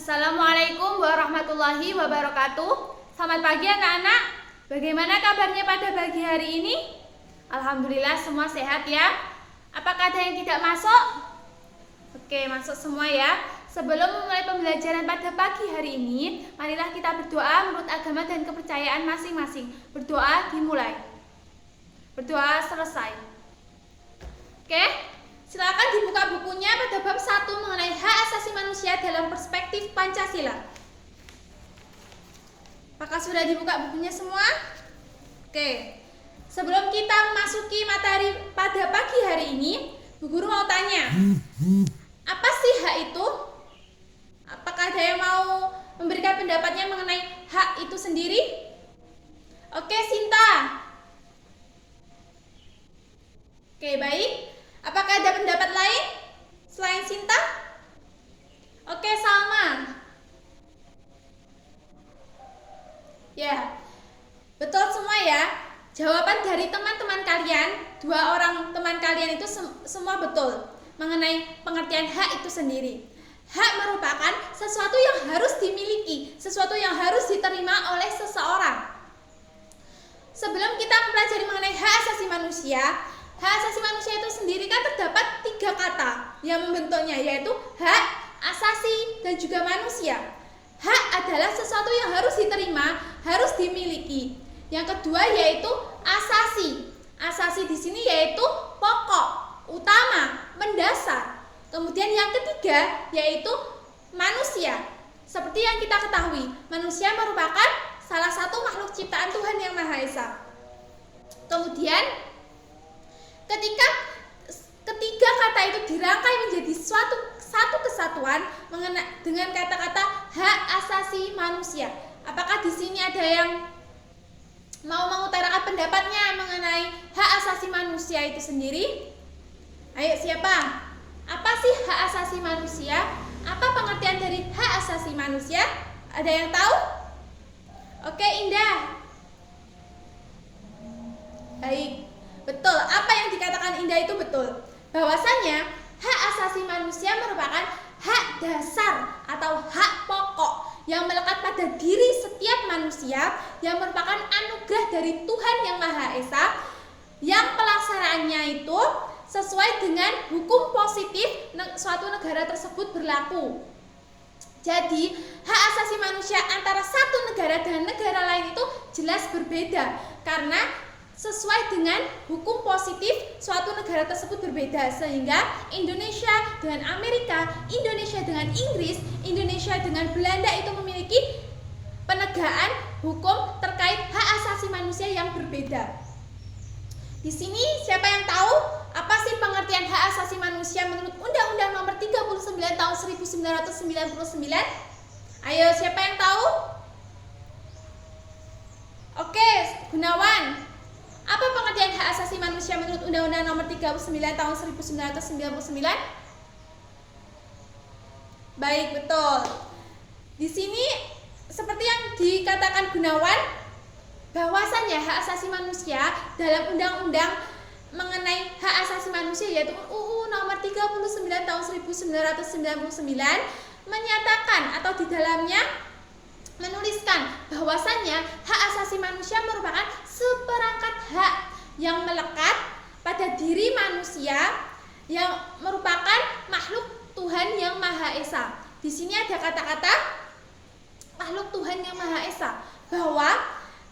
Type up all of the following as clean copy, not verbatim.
Assalamualaikum warahmatullahi wabarakatuh. Selamat pagi anak-anak. Bagaimana kabarnya pada pagi hari ini? Alhamdulillah semua sehat ya. Apakah ada yang tidak masuk? Oke, masuk semua ya. Sebelum memulai pembelajaran pada pagi hari ini, marilah kita berdoa menurut agama dan kepercayaan masing-masing. Berdoa dimulai. Berdoa selesai. Oke, silakan dibuka bukunya pada bab 1 mengenai hak asasi manusia dalam perspektif Pancasila. Apakah sudah dibuka bukunya semua? Oke, sebelum kita memasuki materi pada pagi hari ini, Bu Guru mau tanya, apa sih hak itu? Apakah ada yang mau memberikan pendapatnya mengenai hak itu sendiri? Oke, Sinta. Oke, baik. Apakah ada pendapat lain selain Sinta? Oke, Salma. Ya, betul semua ya. Jawaban dari teman-teman kalian, 2 orang teman kalian itu semua betul mengenai pengertian hak itu sendiri. Hak merupakan sesuatu yang harus dimiliki, sesuatu yang harus diterima oleh seseorang. Sebelum kita mempelajari mengenai hak asasi manusia, hak asasi manusia itu sendiri kan terdapat 3 kata yang membentuknya, yaitu hak, asasi, dan juga manusia. Hak adalah sesuatu yang harus diterima, harus dimiliki. Yang kedua yaitu asasi. Asasi di sini yaitu pokok, utama, mendasar. Kemudian yang ketiga yaitu manusia. Seperti yang kita ketahui, manusia merupakan salah satu makhluk ciptaan Tuhan Yang Maha Esa. Kemudian ketika ketiga kata itu dirangkai menjadi satu kesatuan dengan kata-kata hak asasi manusia. Apakah di sini ada yang mau mengutarakan pendapatnya mengenai hak asasi manusia itu sendiri? Ayo, siapa? Apa sih hak asasi manusia? Apa pengertian dari hak asasi manusia? Ada yang tahu? Oke, Indah. Baik. Betul, apa yang dikatakan Indah itu betul. Bahwasanya hak asasi manusia merupakan hak dasar atau hak pokok yang melekat pada diri setiap manusia, yang merupakan anugerah dari Tuhan Yang Maha Esa, yang pelaksanaannya itu sesuai dengan hukum positif suatu negara tersebut berlaku. Jadi, hak asasi manusia antara satu negara dengan negara lain itu jelas berbeda, karena sesuai dengan hukum positif suatu negara tersebut berbeda, sehingga Indonesia dengan Amerika, Indonesia dengan Inggris, Indonesia dengan Belanda itu memiliki penegakan hukum terkait hak asasi manusia yang berbeda. Di sini siapa yang tahu apa sih pengertian hak asasi manusia menurut Undang-Undang Nomor 39 Tahun 1999? Ayo, siapa yang tahu? Oke, Gunawan. Apa pengertian hak asasi manusia menurut Undang-Undang Nomor 39 Tahun 1999? Baik, betul. Di sini seperti yang dikatakan Gunawan, bahwasannya hak asasi manusia dalam undang-undang mengenai hak asasi manusia yaitu UU Nomor 39 Tahun 1999 menyatakan atau di dalamnya menuliskan bahwasannya hak asasi manusia merupakan seperangkat hak yang melekat pada diri manusia yang merupakan makhluk Tuhan Yang Maha Esa. Di sini ada kata-kata makhluk Tuhan Yang Maha Esa, bahwa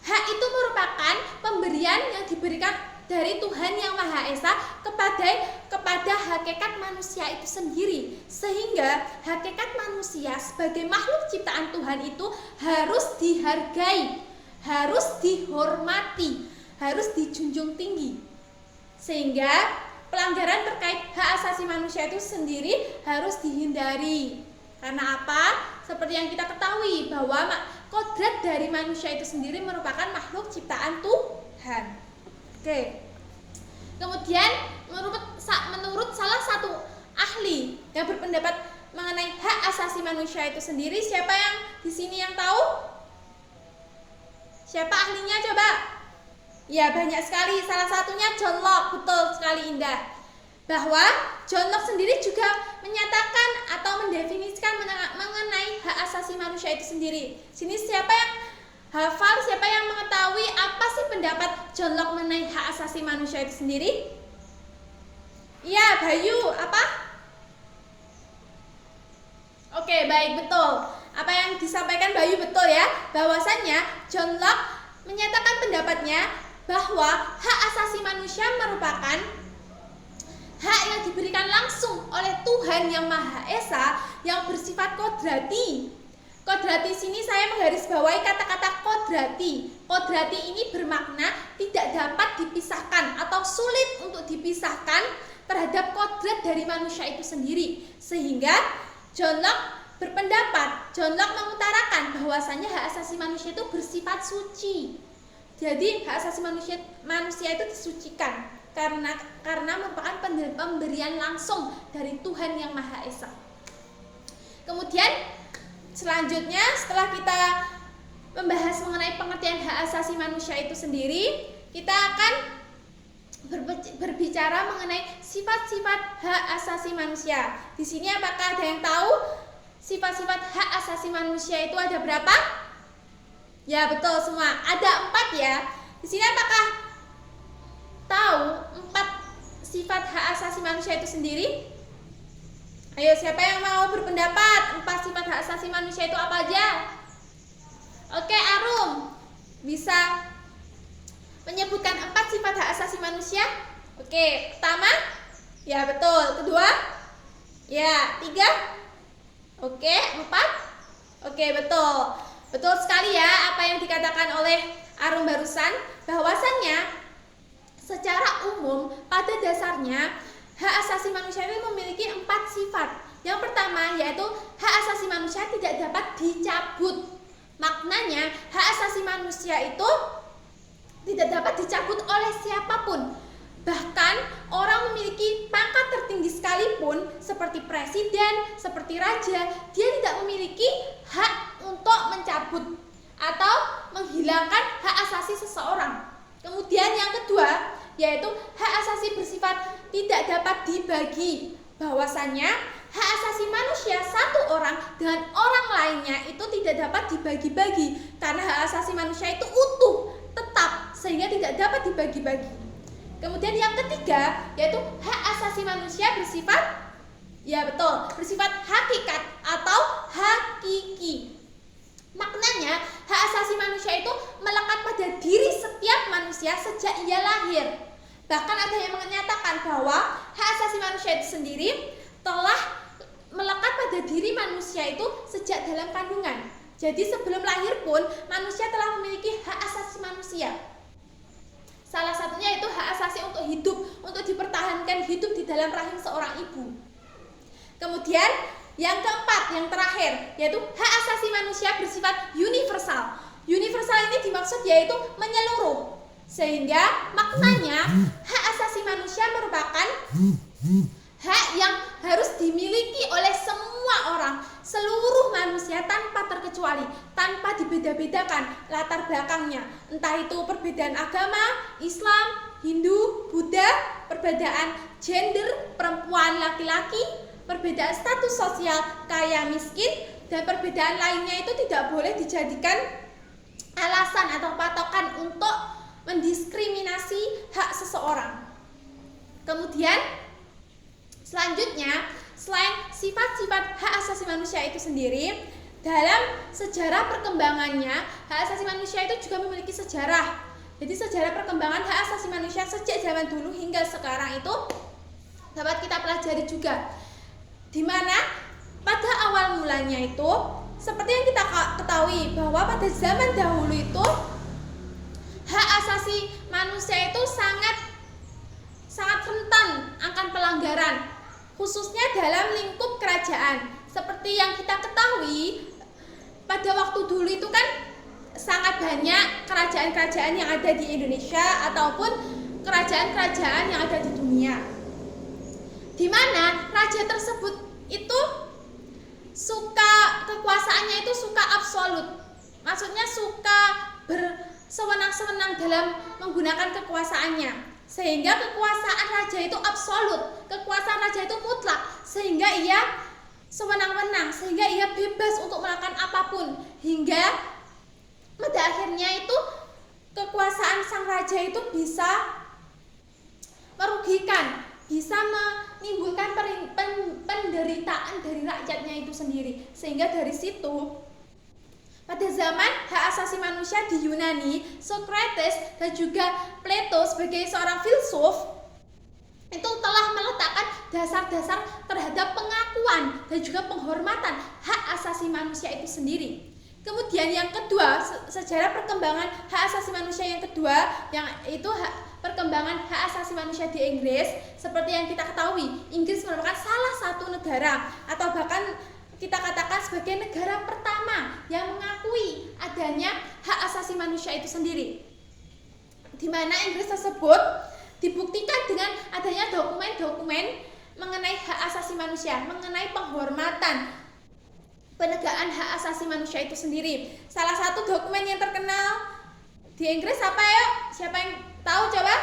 hak itu merupakan pemberian yang diberikan dari Tuhan Yang Maha Esa kepada hakikat manusia itu sendiri, sehingga hakikat manusia sebagai makhluk ciptaan Tuhan itu harus dihargai, harus dihormati, harus dijunjung tinggi, sehingga pelanggaran terkait hak asasi manusia itu sendiri harus dihindari. Karena apa? Seperti yang kita ketahui bahwa kodrat dari manusia itu sendiri merupakan makhluk ciptaan Tuhan. Oke. Kemudian menurut salah satu ahli yang berpendapat mengenai hak asasi manusia itu sendiri, siapa yang di sini yang tahu? Siapa ahlinya coba? Ya, banyak sekali. Salah satunya John Locke. Betul sekali, Indah. bahwa John Locke sendiri juga menyatakan atau mendefinisikan mengenai hak asasi manusia itu sendiri. Sini siapa yang hafal, siapa yang mengetahui apa sih pendapat John Locke mengenai hak asasi manusia itu sendiri? Iya, Bayu, apa? Oke, baik, betul. Apa yang disampaikan Bayu betul ya, bahwasannya John Locke menyatakan pendapatnya bahwa hak asasi manusia merupakan hak yang diberikan langsung oleh Tuhan yang Maha Esa yang bersifat kodrati. Kodrati sini saya menggarisbawahi kata-kata kodrati. Kodrati ini bermakna tidak dapat dipisahkan atau sulit untuk dipisahkan terhadap kodrat dari manusia itu sendiri. Sehingga John Locke berpendapat, John Locke mengutarakan bahwasanya hak asasi manusia itu bersifat suci. Jadi hak asasi manusia itu disucikan karena merupakan pemberian langsung dari Tuhan yang Maha Esa. Kemudian selanjutnya setelah kita membahas mengenai pengertian hak asasi manusia itu sendiri, kita akan berbicara mengenai sifat-sifat hak asasi manusia. Di sini apakah ada yang tahu sifat-sifat hak asasi manusia itu ada berapa? Ya, betul semua. Ada 4 ya. Di sini apakah tahu 4 sifat hak asasi manusia itu sendiri? Ayo, siapa yang mau berpendapat 4 sifat hak asasi manusia itu apa aja? Oke, Arum bisa menyebutkan 4 sifat hak asasi manusia? Oke, pertama? Ya, betul. Kedua? Ya, 3? Oke, 4? Oke, betul. Betul sekali ya apa yang dikatakan oleh Arum barusan, bahwasannya secara umum pada dasarnya hak asasi manusia itu memiliki 4 sifat. Yang pertama yaitu hak asasi manusia tidak dapat dicabut. Maknanya hak asasi manusia itu tidak dapat dicabut oleh siapapun. Bahkan orang memiliki pangkat tertinggi sekalipun seperti presiden, seperti raja, dia tidak memiliki hak untuk mencabut atau menghilangkan hak asasi seseorang. Kemudian yang kedua yaitu hak asasi bersifat tidak dapat dibagi. Bahwasannya hak asasi manusia satu orang dengan orang lainnya itu tidak dapat dibagi-bagi karena hak asasi manusia itu utuh, tetap, sehingga tidak dapat dibagi-bagi. Kemudian yang ketiga yaitu hak asasi manusia bersifat, ya betul, bersifat hakikat atau hakiki. Maknanya hak asasi manusia itu melekat pada diri setiap manusia sejak ia lahir. Bahkan ada yang menyatakan bahwa hak asasi manusia itu sendiri telah melekat pada diri manusia itu sejak dalam kandungan. Jadi sebelum lahir pun manusia telah memiliki hak asasi manusia. Salah satunya itu hak asasi untuk hidup, untuk dipertahankan hidup di dalam rahim seorang ibu. Kemudian yang keempat, yang terakhir, yaitu hak asasi manusia bersifat universal. Universal ini dimaksud yaitu menyeluruh. Sehingga maknanya hak asasi manusia merupakan hak yang harus dimiliki oleh semua orang, seluruh manusia tanpa terkecuali, tanpa dibeda-bedakan latar belakangnya. Entah itu perbedaan agama, Islam, Hindu, Buddha, perbedaan gender, perempuan, laki-laki, perbedaan status sosial, kaya, miskin, dan perbedaan lainnya itu tidak boleh dijadikan alasan atau patokan untuk mendiskriminasi hak seseorang. Kemudian selanjutnya, selain sifat-sifat hak asasi manusia itu sendiri, dalam sejarah perkembangannya, hak asasi manusia itu juga memiliki sejarah. Jadi sejarah perkembangan hak asasi manusia sejak zaman dulu hingga sekarang itu dapat kita pelajari juga. Di mana pada awal mulanya itu, seperti yang kita ketahui bahwa pada zaman dahulu itu hak asasi manusia itu sangat rentan akan pelanggaran, khususnya dalam lingkup kerajaan. Seperti yang kita ketahui, pada waktu dulu itu kan sangat banyak kerajaan-kerajaan yang ada di Indonesia ataupun kerajaan-kerajaan yang ada di dunia, di mana raja tersebut itu kekuasaannya itu suka absolut, maksudnya suka bersewenang-sewenang dalam menggunakan kekuasaannya, sehingga kekuasaan raja itu absolut, kekuasaan raja itu mutlak, sehingga ia sewenang-wenang, sehingga ia bebas untuk melakukan apapun, hingga pada akhirnya itu kekuasaan sang raja itu bisa merugikan, bisa menimbulkan penderitaan dari rakyatnya itu sendiri. Sehingga dari situ pada zaman hak asasi manusia di Yunani, Socrates dan juga Plato sebagai seorang filsuf itu telah meletakkan dasar-dasar terhadap pengakuan dan juga penghormatan hak asasi manusia itu sendiri. Kemudian yang kedua, sejarah perkembangan hak asasi manusia yang kedua, yang itu perkembangan hak asasi manusia di Inggris. Seperti yang kita ketahui, Inggris merupakan salah satu negara atau bahkan kita katakan sebagai negara pertama yang mengakui adanya hak asasi manusia itu sendiri, di mana Inggris tersebut dibuktikan dengan adanya dokumen-dokumen mengenai hak asasi manusia, mengenai penghormatan penegakan hak asasi manusia itu sendiri. Salah satu dokumen yang terkenal di Inggris apa ya? Siapa yang tahu coba?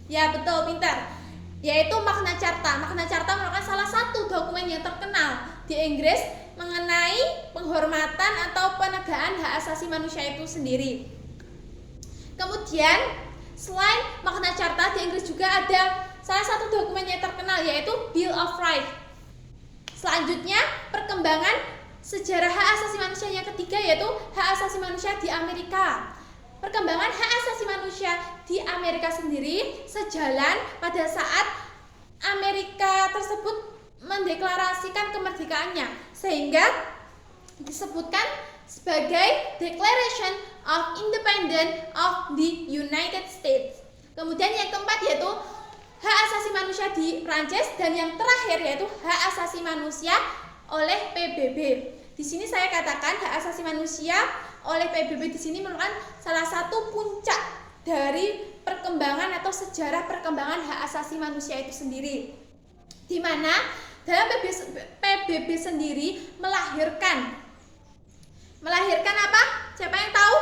Ya betul, pintar. Yaitu Magna Carta. Magna Carta merupakan salah satu dokumen yang terkenal di Inggris mengenai penghormatan atau penegakan hak asasi manusia itu sendiri. Kemudian selain Magna Carta, di Inggris juga ada salah satu dokumen yang terkenal yaitu Bill of Rights. Selanjutnya perkembangan sejarah hak asasi manusia yang ketiga yaitu hak asasi manusia di Amerika. Perkembangan hak asasi manusia di Amerika sendiri sejalan pada saat Amerika tersebut mendeklarasikan kemerdekaannya, sehingga disebutkan sebagai Declaration of Independence of the United States. Kemudian yang keempat yaitu hak asasi manusia di Prancis, dan yang terakhir yaitu hak asasi manusia oleh PBB. Di sini saya katakan hak asasi manusia oleh PBB di sini merupakan salah satu puncak dari perkembangan atau sejarah perkembangan hak asasi manusia itu sendiri, di mana dalam PBB sendiri melahirkan apa? Siapa yang tahu?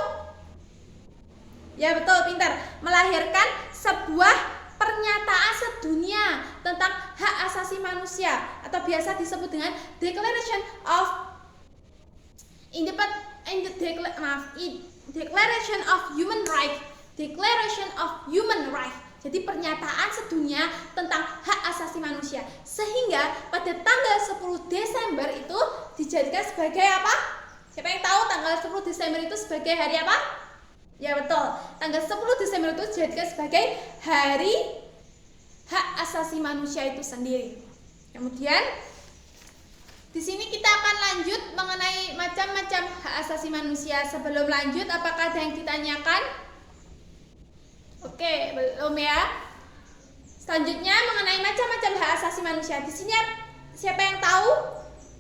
Ya betul, pintar. Melahirkan sebuah pernyataan sedunia tentang hak asasi manusia atau biasa disebut dengan Declaration of Declaration of Human Rights. Declaration of Human Rights. Jadi pernyataan sedunia tentang hak asasi manusia. Sehingga pada tanggal 10 Desember itu dijadikan sebagai apa? Siapa yang tahu tanggal 10 Desember itu sebagai hari apa? Ya betul. Tanggal 10 Desember itu dijadikan sebagai hari hak asasi manusia itu sendiri. Kemudian di sini kita akan lanjut mengenai macam-macam hak asasi manusia. Sebelum lanjut, apakah ada yang ditanyakan? Oke, belum ya. Selanjutnya mengenai macam-macam hak asasi manusia. Di sini siapa yang tahu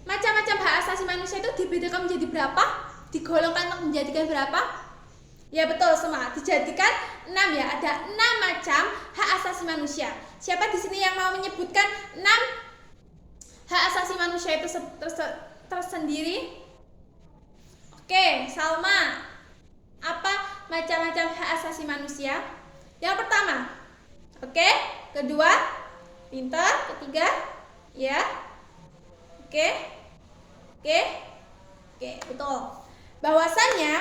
macam-macam hak asasi manusia itu dibedakan menjadi berapa? Digolongkan menjadikan berapa? Ya betul, semua dijadikan 6 ya. Ada 6 macam hak asasi manusia. Siapa di sini yang mau menyebutkan 6 hak asasi manusia itu tersendiri? Oke, Salma. Apa macam-macam hak asasi manusia? Yang pertama, oke. Kedua, pintar. Ketiga, ya. Oke, betul. Bahwasannya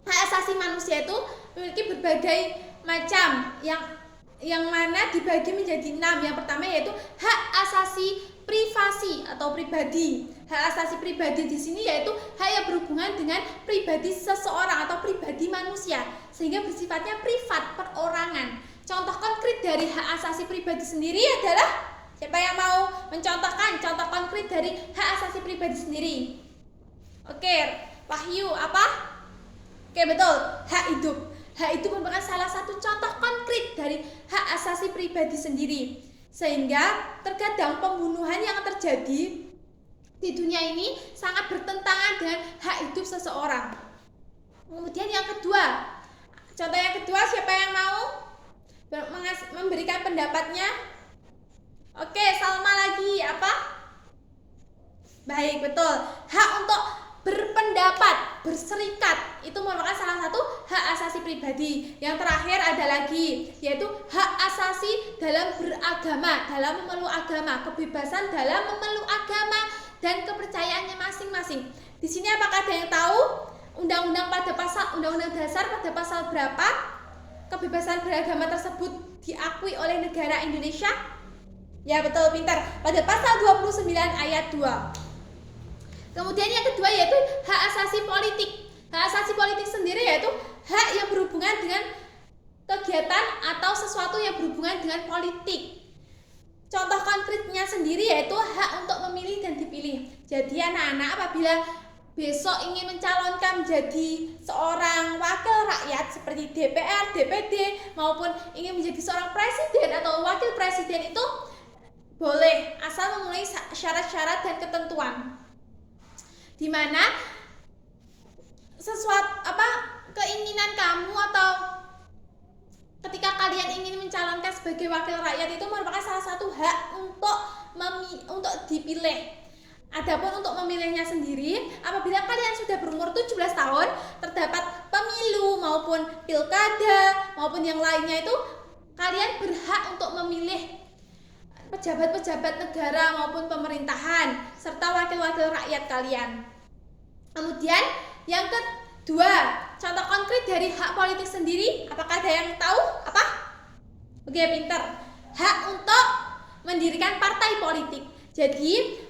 hak asasi manusia itu memiliki berbagai macam yang mana dibagi menjadi 6. Yang pertama yaitu hak asasi privasi atau pribadi. Hak asasi pribadi di sini yaitu hak yang berhubungan dengan pribadi seseorang atau pribadi manusia, sehingga bersifatnya privat, perorangan. Contoh konkret dari hak asasi pribadi sendiri adalah, siapa yang mau mencontohkan contoh konkret dari hak asasi pribadi sendiri? Oke, Wahyu, apa? Oke, betul, hak hidup. Hak hidup merupakan salah satu contoh konkret dari hak asasi pribadi sendiri. Sehingga terkadang pembunuhan yang terjadi di dunia ini sangat bertentangan dengan hak hidup seseorang. Kemudian yang kedua, contoh yang kedua, siapa yang mau memberikan pendapatnya? Oke, Salma lagi, apa? Baik, betul. Hak untuk berpendapat, berserikat, itu merupakan salah satu hak asasi pribadi. Yang terakhir ada lagi, yaitu hak asasi dalam beragama, dalam memeluk agama, kebebasan dalam memeluk agama dan kepercayaannya masing-masing. Di sini apakah ada yang tahu Undang-Undang Dasar pada pasal berapa kebebasan beragama tersebut diakui oleh negara Indonesia? Ya betul, pintar. Pada pasal 29 ayat 2. Kemudian yang kedua yaitu hak asasi politik. Hak asasi politik sendiri yaitu hak yang berhubungan dengan kegiatan atau sesuatu yang berhubungan dengan politik. Contoh konkretnya sendiri yaitu hak untuk memilih dan dipilih. Jadi anak-anak apabila besok ingin mencalonkan menjadi seorang wakil rakyat seperti DPR, DPD maupun ingin menjadi seorang presiden atau wakil presiden itu boleh asal memenuhi syarat-syarat dan ketentuan. Di mana keinginan kamu atau ketika kalian ingin mencalonkan sebagai wakil rakyat itu merupakan salah satu hak untuk dipilih. Adapun untuk memilihnya sendiri, apabila kalian sudah berumur 17 tahun, terdapat pemilu maupun pilkada maupun yang lainnya itu kalian berhak untuk memilih pejabat-pejabat negara maupun pemerintahan serta wakil-wakil rakyat kalian. Kemudian yang kedua, contoh konkret dari hak politik sendiri, apakah ada yang tahu apa? Oke, pintar. Hak untuk mendirikan partai politik. Jadi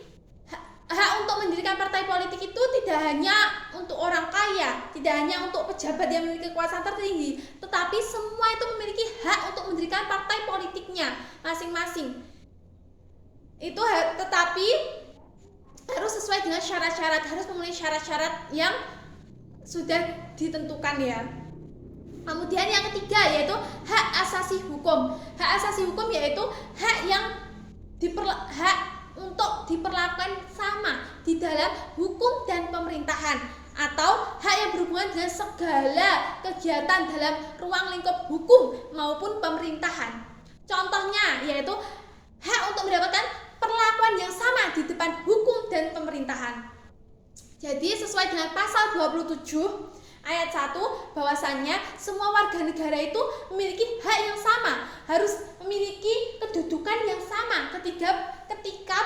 hak untuk mendirikan partai politik itu tidak hanya untuk orang kaya, tidak hanya untuk pejabat yang memiliki kekuasaan tertinggi, tetapi semua itu memiliki hak untuk mendirikan partai politiknya masing-masing. Tetapi harus sesuai dengan syarat-syarat, harus memenuhi syarat-syarat yang sudah ditentukan ya. Kemudian yang ketiga yaitu hak asasi hukum. Hak asasi hukum yaitu hak yang untuk diperlakukan sama di dalam hukum dan pemerintahan, atau hak yang berhubungan dengan segala kegiatan dalam ruang lingkup hukum maupun pemerintahan. Contohnya yaitu hak untuk mendapatkan perlakuan yang sama di depan hukum dan pemerintahan. Jadi sesuai dengan pasal 27 ayat 1 bahwasannya semua warga negara itu memiliki hak yang sama, harus memiliki kedudukan yang sama ketika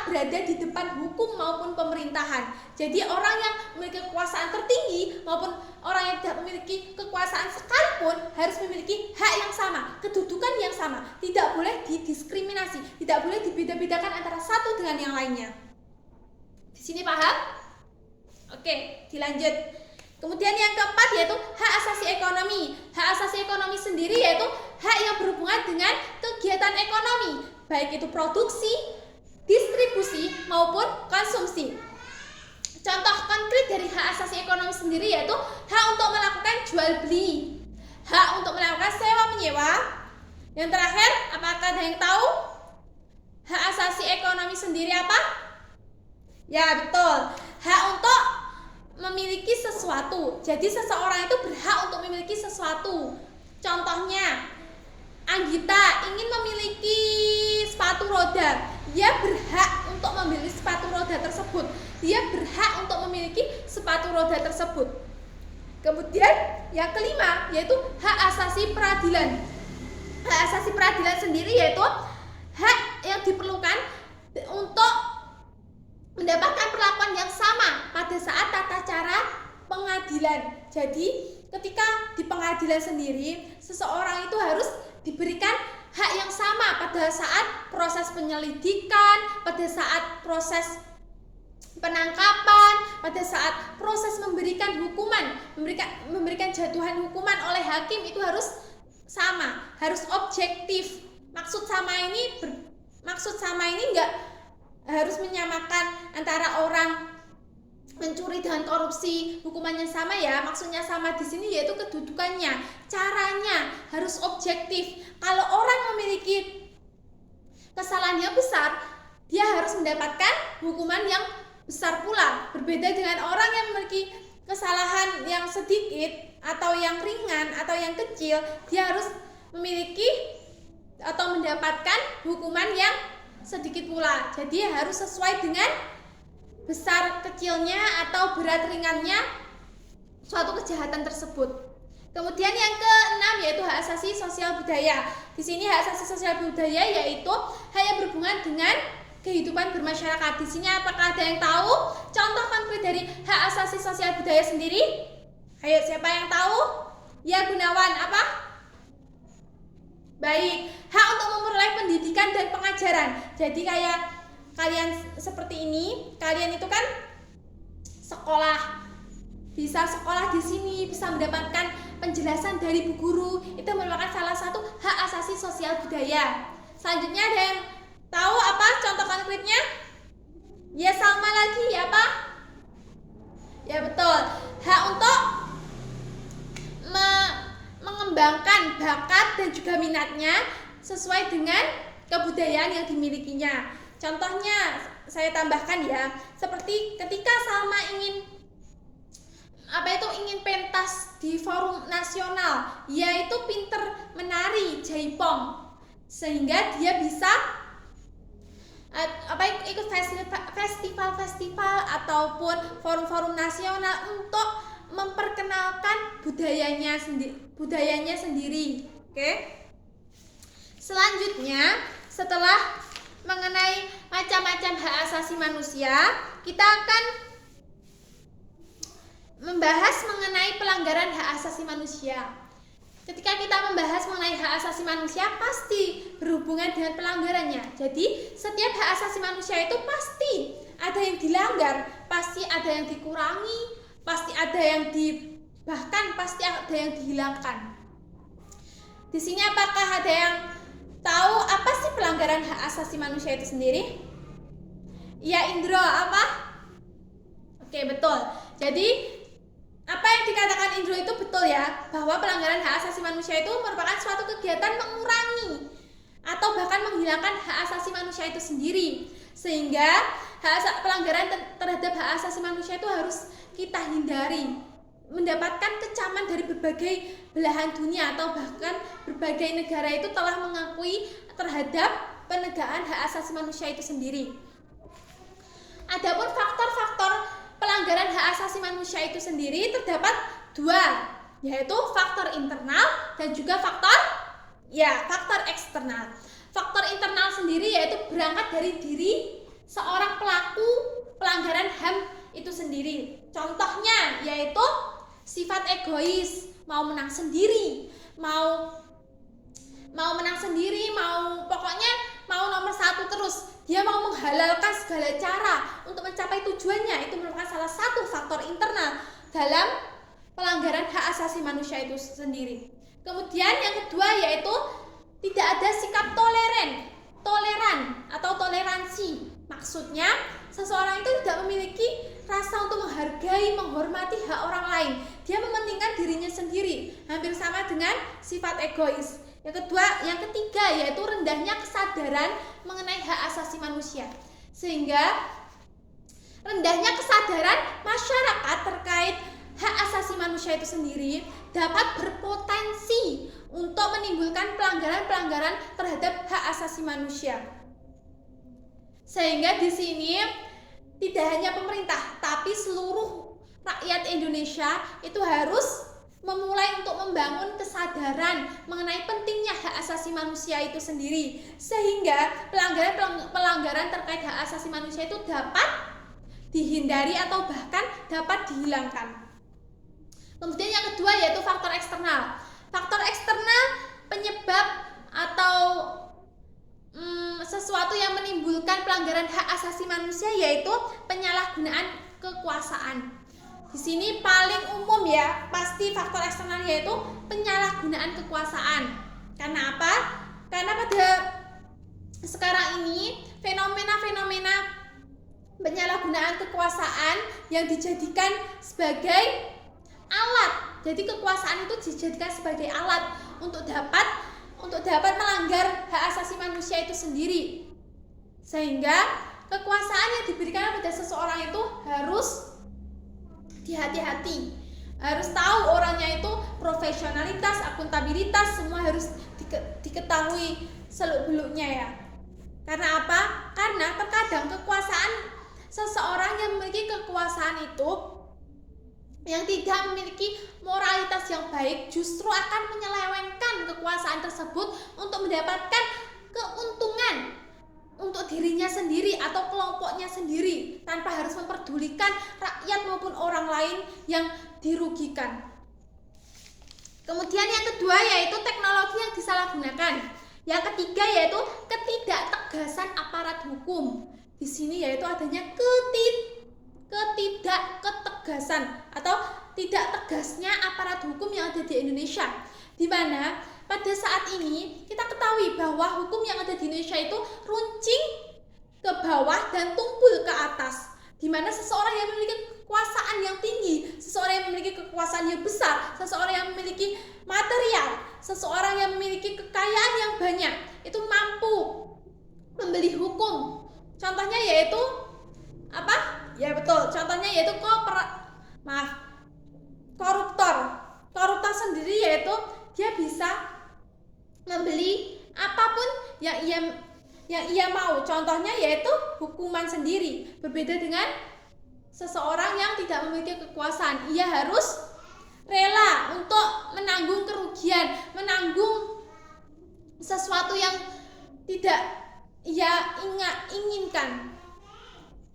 berada di depan hukum maupun pemerintahan. Jadi orang yang memiliki kekuasaan tertinggi maupun orang yang tidak memiliki kekuasaan sekalipun harus memiliki hak yang sama, kedudukan yang sama, tidak boleh didiskriminasi, tidak boleh dibeda-bedakan antara satu dengan yang lainnya. Di sini paham? Oke, dilanjut. Kemudian yang keempat yaitu hak asasi ekonomi. Hak asasi ekonomi sendiri yaitu hak yang berhubungan dengan kegiatan ekonomi, baik itu produksi, distribusi maupun konsumsi. Contoh konkret dari hak asasi ekonomi sendiri yaitu hak untuk melakukan jual beli, hak untuk melakukan sewa menyewa. Yang terakhir, apakah ada yang tahu hak asasi ekonomi sendiri apa? Ya betul, hak untuk memiliki sesuatu. Jadi seseorang itu berhak untuk memiliki sesuatu. Contohnya, Anggita ingin memiliki sepatu roda. Dia berhak untuk memiliki sepatu roda tersebut. Dia berhak untuk memiliki sepatu roda tersebut. Kemudian yang kelima yaitu hak asasi peradilan. Hak asasi peradilan sendiri yaitu hak yang diperlukan untuk mendapatkan perlakuan yang sama pada saat tata cara pengadilan. Jadi ketika di pengadilan sendiri, seseorang itu harus diberikan hak yang sama pada saat proses penyelidikan, pada saat proses penangkapan, pada saat proses memberikan hukuman, memberikan jatuhan hukuman oleh hakim itu harus sama, harus objektif. Maksud sama ini enggak harus menyamakan antara orang mencuri dengan korupsi hukumannya sama ya. Maksudnya sama di sini yaitu kedudukannya, caranya harus objektif. Kalau orang memiliki kesalahan yang besar, dia harus mendapatkan hukuman yang besar pula. Berbeda dengan orang yang memiliki kesalahan yang sedikit atau yang ringan atau yang kecil, dia harus memiliki atau mendapatkan hukuman yang sedikit pula. Jadi harus sesuai dengan besar kecilnya atau berat ringannya suatu kejahatan tersebut. Kemudian yang keenam yaitu hak asasi sosial budaya. Di sini hak asasi sosial budaya yaitu hak yang berhubungan dengan kehidupan bermasyarakat. Di sini apakah ada yang tahu contoh konkret dari hak asasi sosial budaya sendiri? Ayo, siapa yang tahu? Ya, Gunawan, apa? Baik, hak untuk memperoleh pendidikan dan pengajaran. Jadi kayak kalian seperti ini, kalian itu kan sekolah, bisa sekolah di sini, bisa mendapatkan penjelasan dari bu guru. Itu merupakan salah satu hak asasi sosial budaya. Selanjutnya ada yang tahu apa contoh konkretnya? Ya, sama lagi, apa? Ya, betul. Hak untuk mengembangkan bakat dan juga minatnya sesuai dengan kebudayaan yang dimilikinya. Contohnya saya tambahkan ya, seperti ketika Salma ingin pentas di forum nasional, yaitu pinter menari jaipong, sehingga dia bisa ikut festival-festival ataupun forum-forum nasional untuk memperkenalkan budayanya sendiri. Oke. Selanjutnya, setelah mengenai macam-macam hak asasi manusia, kita akan membahas mengenai pelanggaran hak asasi manusia. Ketika kita membahas mengenai hak asasi manusia, pasti berhubungan dengan pelanggarannya. Jadi, setiap hak asasi manusia itu pasti ada yang dilanggar, pasti ada yang dikurangi, pasti ada yang bahkan pasti ada yang dihilangkan. Di sini apakah ada yang tahu apa sih pelanggaran hak asasi manusia itu sendiri? Ya, Indro, apa? Oke, betul. Jadi apa yang dikatakan Indro itu betul ya, bahwa pelanggaran hak asasi manusia itu merupakan suatu kegiatan mengurangi atau bahkan menghilangkan hak asasi manusia itu sendiri. Sehingga pelanggaran terhadap hak asasi manusia itu harus kita hindari. Mendapatkan kecaman dari berbagai belahan dunia atau bahkan berbagai negara itu telah mengakui terhadap penegakan hak asasi manusia itu sendiri. Adapun faktor-faktor pelanggaran hak asasi manusia itu sendiri terdapat dua, yaitu faktor internal dan juga faktor eksternal. Faktor internal sendiri yaitu berangkat dari diri seorang pelaku pelanggaran HAM itu sendiri. Contohnya yaitu sifat egois, mau menang sendiri, pokoknya mau nomor satu terus. Dia mau menghalalkan segala cara untuk mencapai tujuannya. Itu merupakan salah satu faktor internal dalam pelanggaran hak asasi manusia itu sendiri. Kemudian yang kedua yaitu tidak ada sikap toleran atau toleransi. Maksudnya seseorang itu tidak memiliki rasa untuk menghargai, menghormati hak orang lain. Dia mementingkan dirinya sendiri, hampir sama dengan sifat egois. Yang ketiga yaitu rendahnya kesadaran mengenai hak asasi manusia. Sehingga rendahnya kesadaran masyarakat terkait hak asasi manusia itu sendiri dapat berpotensi untuk menimbulkan pelanggaran-pelanggaran terhadap hak asasi manusia. Sehingga di sini tidak hanya pemerintah, tapi seluruh rakyat Indonesia itu harus memulai untuk membangun kesadaran mengenai pentingnya hak asasi manusia itu sendiri, sehingga pelanggaran terkait hak asasi manusia itu dapat dihindari atau bahkan dapat dihilangkan. Kemudian yang kedua yaitu faktor eksternal. Faktor eksternal penyebab atau sesuatu yang menimbulkan pelanggaran hak asasi manusia yaitu penyalahgunaan kekuasaan. Di sini paling umum ya, pasti faktor eksternal yaitu penyalahgunaan kekuasaan. Karena apa? Karena pada sekarang ini fenomena-fenomena penyalahgunaan kekuasaan yang dijadikan sebagai alat. Jadi kekuasaan itu dijadikan sebagai alat untuk dapat melanggar hak asasi manusia itu sendiri. Sehingga kekuasaan yang diberikan pada seseorang itu harus hati-hati, harus tahu orangnya itu profesionalitas, akuntabilitas, semua harus diketahui seluk-beluknya ya. Karena apa? Karena terkadang kekuasaan seseorang yang memiliki kekuasaan itu, yang tidak memiliki moralitas yang baik, justru akan menyelewengkan kekuasaan tersebut untuk mendapatkan keuntungan untuk dirinya sendiri atau kelompoknya sendiri, tanpa harus memperdulikan rakyat maupun orang lain yang dirugikan. Kemudian yang kedua yaitu teknologi yang disalahgunakan. Yang ketiga yaitu ketidaktegasan aparat hukum. Di sini yaitu adanya ketidakketegasan atau tidak tegasnya aparat hukum yang ada di Indonesia, di mana pada saat ini kita ketahui bahwa hukum yang ada di Indonesia itu runcing ke bawah dan tumpul ke atas, di mana seseorang yang memiliki kekuasaan yang tinggi, seseorang yang memiliki kekuasaan yang besar, seseorang yang memiliki material, seseorang yang memiliki kekayaan yang banyak, itu mampu membeli hukum. Contohnya yaitu apa? Ya betul, contohnya yaitu koruptor. Koruptor sendiri yaitu dia bisa membeli apapun yang ia mau. Contohnya yaitu hukuman sendiri. Berbeda dengan seseorang yang tidak memiliki kekuasaan, ia harus rela untuk menanggung kerugian, menanggung sesuatu yang tidak ia inginkan.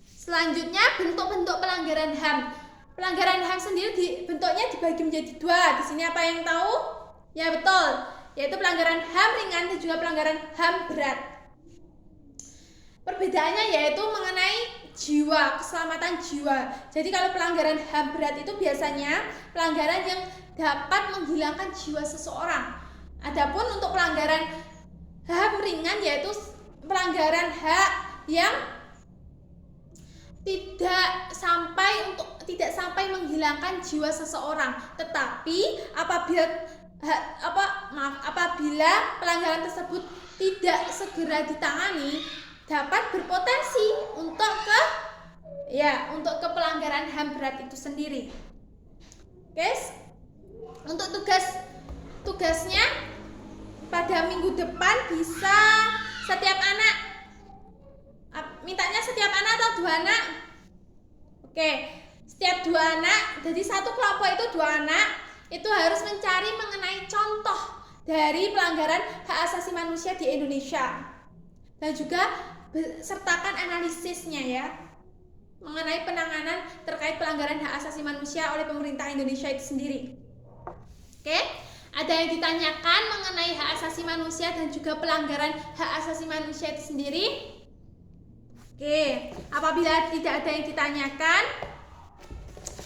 Selanjutnya bentuk-bentuk pelanggaran HAM. Pelanggaran HAM sendiri bentuknya dibagi menjadi dua. Di sini apa yang tahu? Ya betul, yaitu pelanggaran HAM ringan dan juga pelanggaran HAM berat. Perbedaannya yaitu mengenai jiwa, keselamatan jiwa. Jadi kalau pelanggaran HAM berat itu biasanya pelanggaran yang dapat menghilangkan jiwa seseorang. Adapun untuk pelanggaran HAM ringan yaitu pelanggaran hak yang tidak sampai menghilangkan jiwa seseorang, tetapi apabila pelanggaran tersebut tidak segera ditangani, dapat berpotensi untuk ke pelanggaran HAM berat itu sendiri. Guys, untuk tugasnya pada minggu depan bisa mintanya setiap anak atau 2 anak? Oke, setiap 2 anak, jadi satu kelompok itu 2 anak, itu harus mencari mengenai contoh dari pelanggaran hak asasi manusia di Indonesia. Dan juga sertakan analisisnya ya, mengenai penanganan terkait pelanggaran hak asasi manusia oleh pemerintah Indonesia itu sendiri. Oke, ada yang ditanyakan mengenai hak asasi manusia dan juga pelanggaran hak asasi manusia itu sendiri? Oke, apabila tidak ada yang ditanyakan,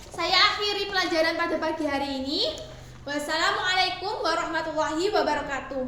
saya akhiri pelajaran pada pagi hari ini. Wassalamualaikum warahmatullahi wabarakatuh.